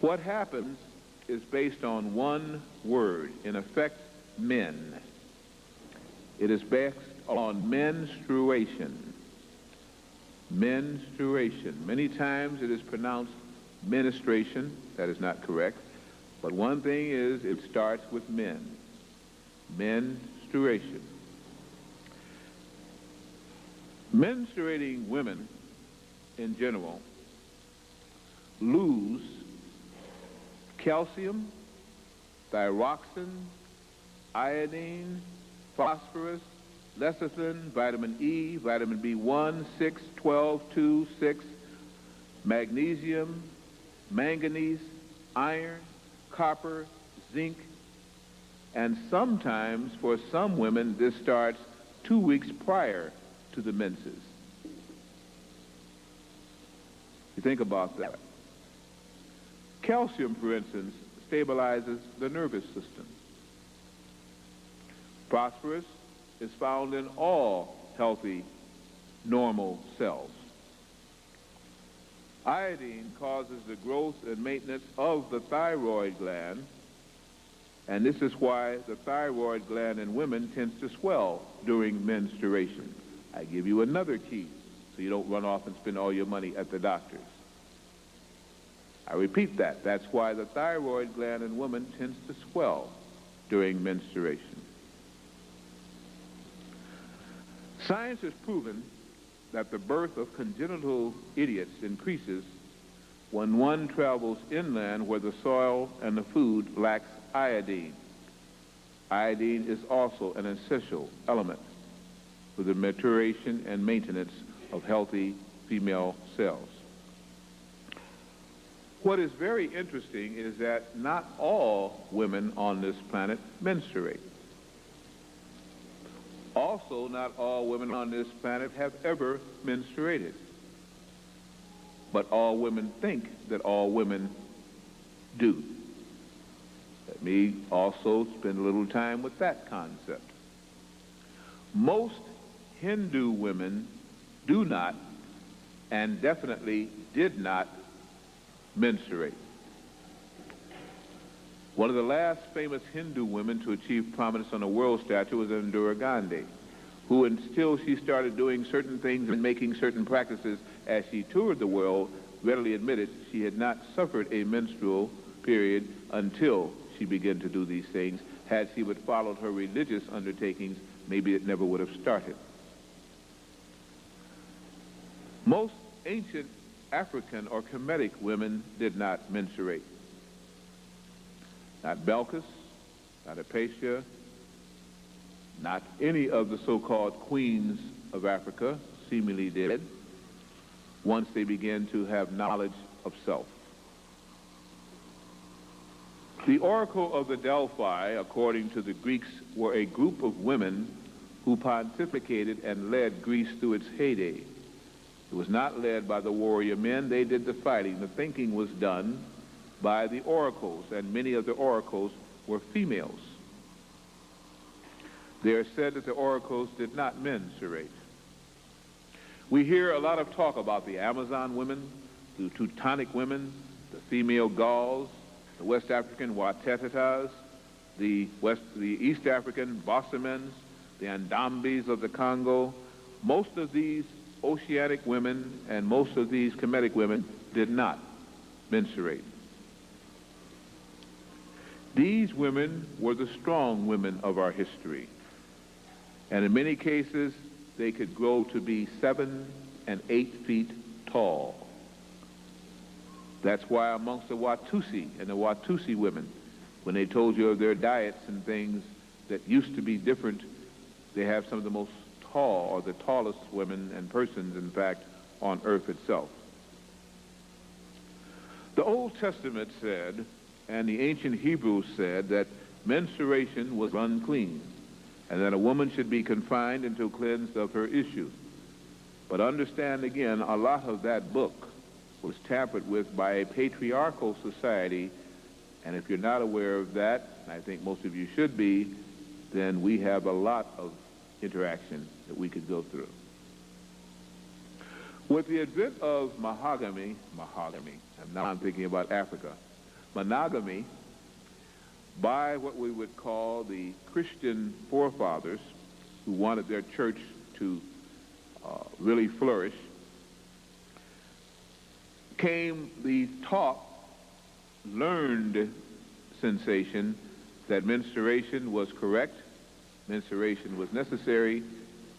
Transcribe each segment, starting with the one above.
What happens is based on one word, in effect, men. It is based on menstruation. Menstruation. Many times it is pronounced ministration. That is not correct. But one thing is, it starts with men. Menstruation. Menstruating women, in general, lose calcium, thyroxine, iodine, phosphorus, lecithin, vitamin E, vitamin B1, 6, 12, 2, 6, magnesium, manganese, iron, copper, zinc, and sometimes for some women this starts 2 weeks prior to the menses. You think about that. Calcium, for instance, stabilizes the nervous system. Phosphorus is found in all healthy, normal cells. Iodine causes the growth and maintenance of the thyroid gland, and this is why the thyroid gland in women tends to swell during menstruation. I give you another key so you don't run off and spend all your money at the doctor's. I repeat that. That's why the thyroid gland in women tends to swell during menstruation. Science has proven that the birth of congenital idiots increases when one travels inland where the soil and the food lacks iodine. Iodine is also an essential element for the maturation and maintenance of healthy female cells. What is very interesting is that not all women on this planet menstruate. Also, not all women on this planet have ever menstruated. But all women think that all women do. Let me also spend a little time with that concept. Most Hindu women do not, and definitely did not, menstruate. One of the last famous Hindu women to achieve prominence on the world stage was Indira Gandhi, who, until she started doing certain things and making certain practices as she toured the world, readily admitted she had not suffered a menstrual period until she began to do these things. Had she would followed her religious undertakings, maybe it never would have started. Most ancient African or Kemetic women did not menstruate. Not Belkis, not Apatia, not any of the so-called queens of Africa seemingly did once they began to have knowledge of self. The Oracle of the Delphi, according to the Greeks, were a group of women who pontificated and led Greece through its heyday. It was not led by the warrior men. They did the fighting. The thinking was done by the oracles, and many of the oracles were females. They are said that the oracles did not menstruate. We hear a lot of talk about the Amazon women, the Teutonic women, the female Gauls, the West African Watetas, the East African Bossamans, the Andambes of the Congo. Most of these Oceanic women and most of these Kemetic women did not menstruate. These women were the strong women of our history. And in many cases, they could grow to be 7 and 8 feet tall. That's why amongst the Watusi and the Watusi women, when they told you of their diets and things that used to be different, they have some of the most tall, or the tallest women and persons, in fact, on earth itself. The Old Testament said, and the ancient Hebrews said, that menstruation was unclean, and that a woman should be confined until cleansed of her issue. But understand again, a lot of that book was tampered with by a patriarchal society, and if you're not aware of that, and I think most of you should be, then we have a lot of interaction that we could go through. With the advent of mahogany, and now I'm thinking about Africa, monogamy by what we would call the Christian forefathers who wanted their church to really flourish, came the taught, learned sensation that menstruation was correct, menstruation was necessary,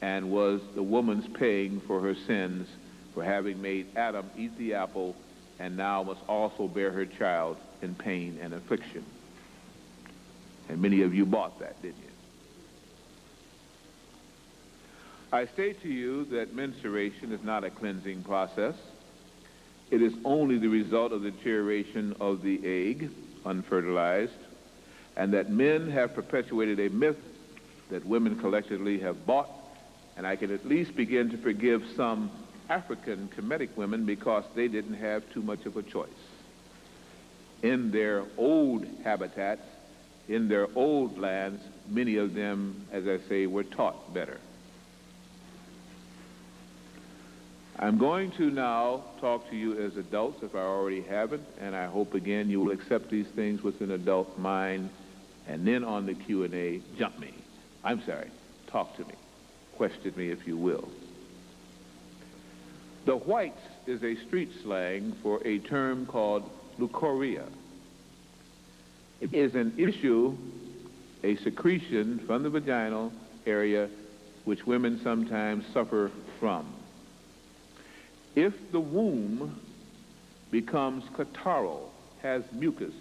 and was the woman's paying for her sins for having made Adam eat the apple and now must also bear her child in pain and affliction. And many of you bought that, didn't you? I state to you that menstruation is not a cleansing process. It is only the result of the deterioration of the egg, unfertilized, and that men have perpetuated a myth that women collectively have bought, and I can at least begin to forgive some African Kemetic women because they didn't have too much of a choice. In their old habitats, in their old lands, many of them, as I say, were taught better. I'm going to now talk to you as adults, if I already haven't, and I hope again you will accept these things with an adult mind, and then on the Q&A, talk to me, question me if you will. The whites is a street slang for a term called leukorrhea. It is an issue, a secretion from the vaginal area which women sometimes suffer from. If the womb becomes catarrhal, has mucus,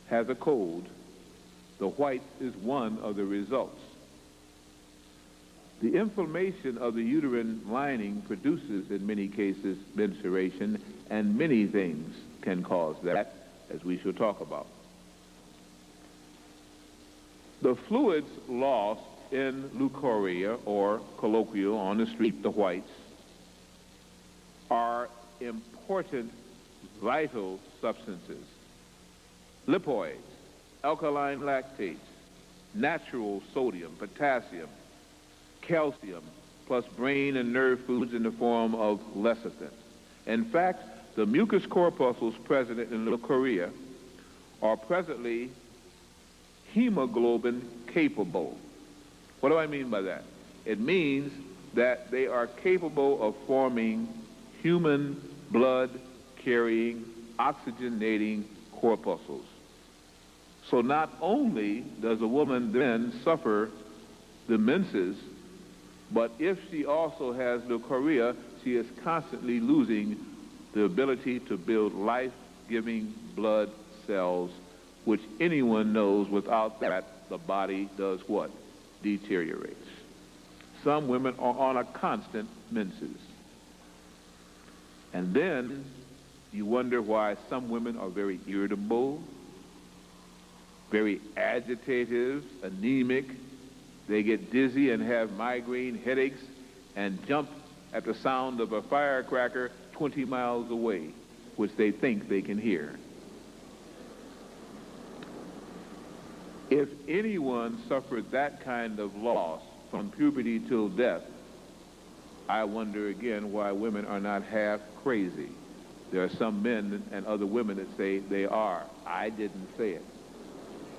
has a cold, the white is one of the results. The inflammation of the uterine lining produces, in many cases, menstruation, and many things can cause that, as we shall talk about. The fluids lost in leukorrhea, or colloquial on the street, the whites, are important vital substances. Lipoids, alkaline lactates, natural sodium, potassium, calcium, plus brain and nerve foods in the form of lecithin. In fact, the mucous corpuscles present in leukorrhea are presently hemoglobin capable. What do I mean by that? It means that they are capable of forming human blood-carrying, oxygenating corpuscles. So not only does a woman then suffer the menses, but if she also has leukorrhea, she is constantly losing the ability to build life-giving blood cells, which anyone knows without that the body does what? Deteriorates. Some women are on a constant menses. And then you wonder why some women are very irritable, very agitative, anemic. They get dizzy and have migraine headaches and jump at the sound of a firecracker 20 miles away, which they think they can hear. If anyone suffered that kind of loss from puberty till death, I wonder again why women are not half crazy. There are some men and other women that say they are. I didn't say it.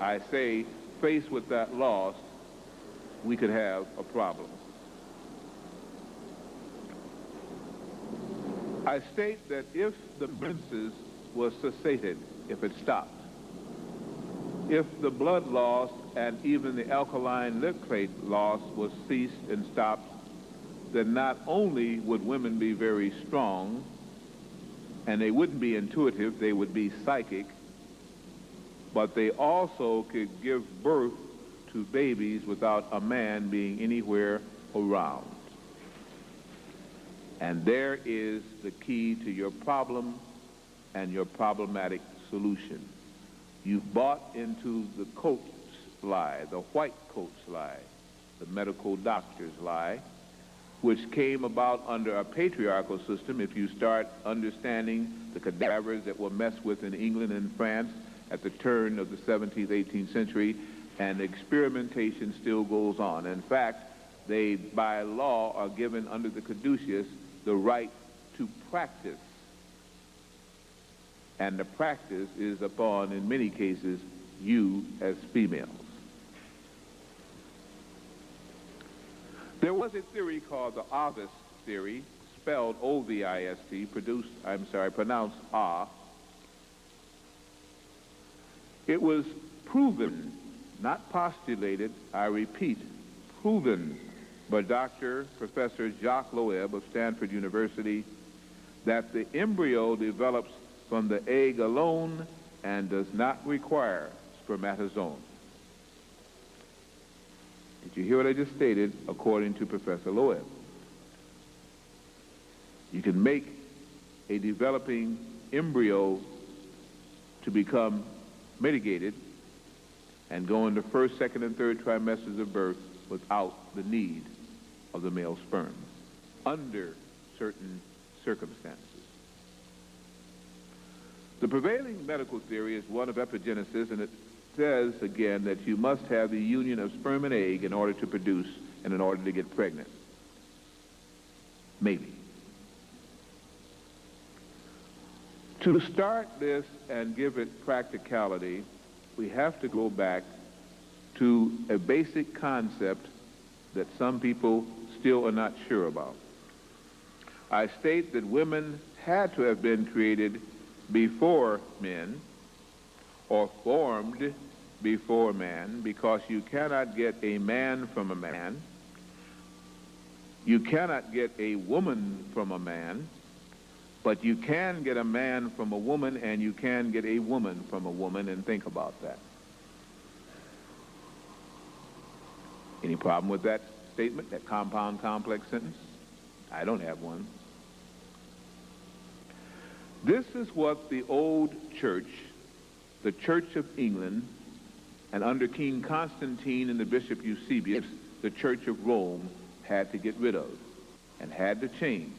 I say, faced with that loss, we could have a problem. I state that if the menses was cessated, if it stopped, if the blood loss and even the alkaline lactate loss was ceased and stopped, then not only would women be very strong, and they wouldn't be intuitive, they would be psychic, but they also could give birth to babies without a man being anywhere around. And there is the key to your problem and your problematic solution. You've bought into the coat's lie, the white coat's lie, the medical doctor's lie, which came about under a patriarchal system. If you start understanding the cadavers that were messed with in England and France at the turn of the 17th, 18th century, and experimentation still goes on. In fact, they, by law, are given under the caduceus the right to practice and the practice is upon, in many cases, you as females. There was a theory called the Ovis theory, spelled O-V-I-S-T, pronounced Ah. It was proven, not postulated, I repeat, proven by Professor Jacques Loeb of Stanford University that the embryo develops from the egg alone and does not require spermatozoon. Did you hear what I just stated? According to Professor Loeb, you can make a developing embryo to become mitigated and go into first, second, and third trimesters of birth without the need of the male sperm under certain circumstances. The prevailing medical theory is one of epigenesis, and it says again that you must have the union of sperm and egg in order to produce and in order to get pregnant. Maybe. To start this and give it practicality, we have to go back to a basic concept that some people still are not sure about. I state that women had to have been created before men or formed before man, because you cannot get a man from a man, you cannot get a woman from a man, but you can get a man from a woman, and you can get a woman from a woman, and think about that. Any problem with that statement, that compound complex sentence? I don't have one. This is what the old church, the Church of England, and under King Constantine and the Bishop Eusebius, the Church of Rome, had to get rid of and had to change.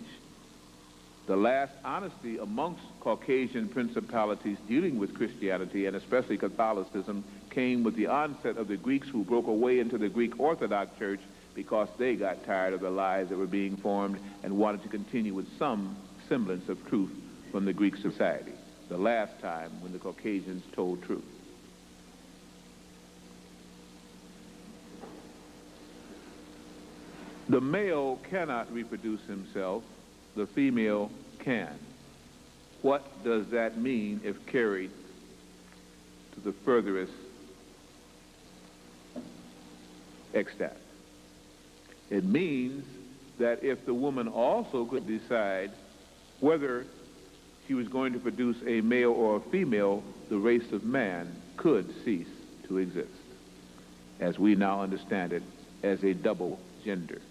The last honesty amongst Caucasian principalities dealing with Christianity, and especially Catholicism, came with the onset of the Greeks, who broke away into the Greek Orthodox Church because they got tired of the lies that were being formed and wanted to continue with some semblance of truth from the Greek society. The last time when the Caucasians told truth. The male cannot reproduce himself. The female can. What does that mean if carried to the furthest extent? It means that if the woman also could decide whether she was going to produce a male or a female, the race of man could cease to exist, as we now understand it, as a double gender.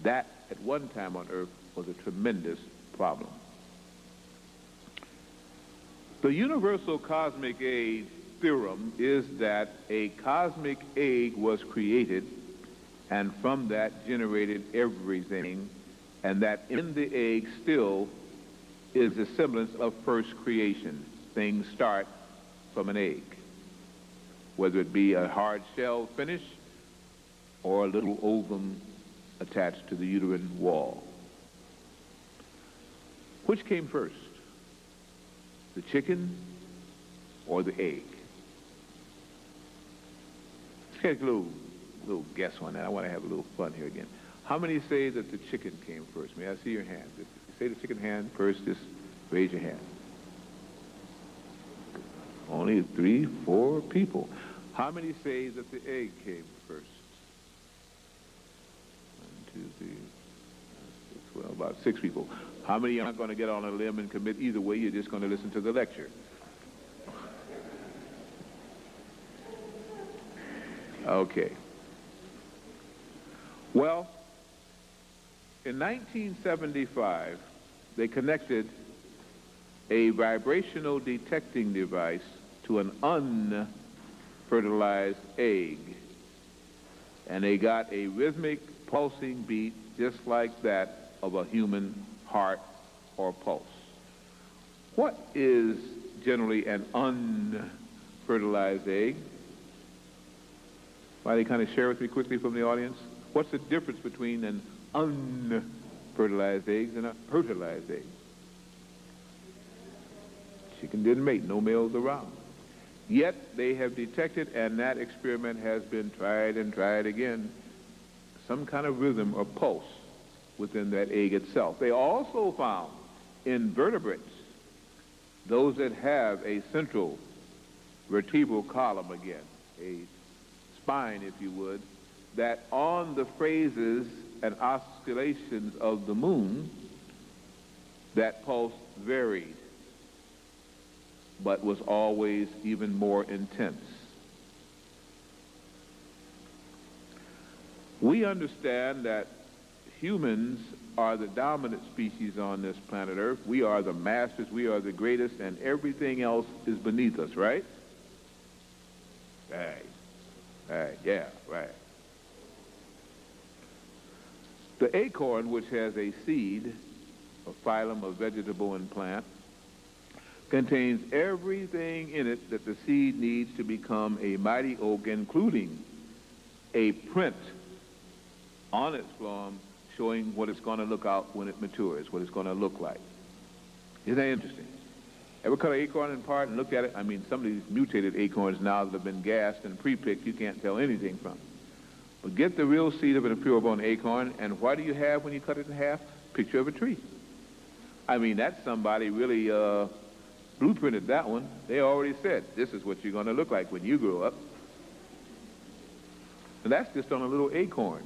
That, at one time on Earth, was a tremendous problem. The universal cosmic age theorem is that a cosmic egg was created, and from that generated everything, and that in the egg still is the semblance of first creation. Things start from an egg, whether it be a hard shell finish or a little ovum attached to the uterine wall. Which came first, the chicken or the egg? Take a little guess on that. I want to have a little fun here again. How many say that the chicken came first? May I see your hand? If you say the chicken hand first, just raise your hand. Only 3, 4 people. How many say that the egg came first? 1, 2, 3, 4, 6, well, about 6 people. How many are not going to get on a limb and commit either way? You're just going to listen to the lecture. Okay. Well, in 1975, they connected a vibrational detecting device to an unfertilized egg, and they got a rhythmic pulsing beat just like that of a human heart or pulse. What is generally an unfertilized egg? Somebody kind of share with me quickly from the audience? What's the difference between an unfertilized egg and a fertilized egg? chicken didn't mate, no males around. Yet they have detected, and that experiment has been tried and tried again, some kind of rhythm or pulse within that egg itself. They also found in vertebrates, those that have a central vertebral column again, a spine, if you would, that on the phases and oscillations of the moon, that pulse varied, but was always even more intense. We understand that humans are the dominant species on this planet Earth. We are the masters, we are the greatest, and everything else is beneath us, right? Right, yeah, right. The acorn, which has a seed, a phylum of vegetable and plant, contains everything in it that the seed needs to become a mighty oak, including a print on its phloem showing what it's going to look out when it matures, what it's going to look like. Isn't that interesting? Ever cut an acorn in part and looked at it? I mean, some of these mutated acorns now that have been gassed and pre-picked, you can't tell anything from. But get the real seed of an pure bone acorn, and what do you have when you cut it in half? Picture of a tree. I mean, that's somebody really blueprinted that one. They already said, this is what you're going to look like when you grow up. And that's just on a little acorn.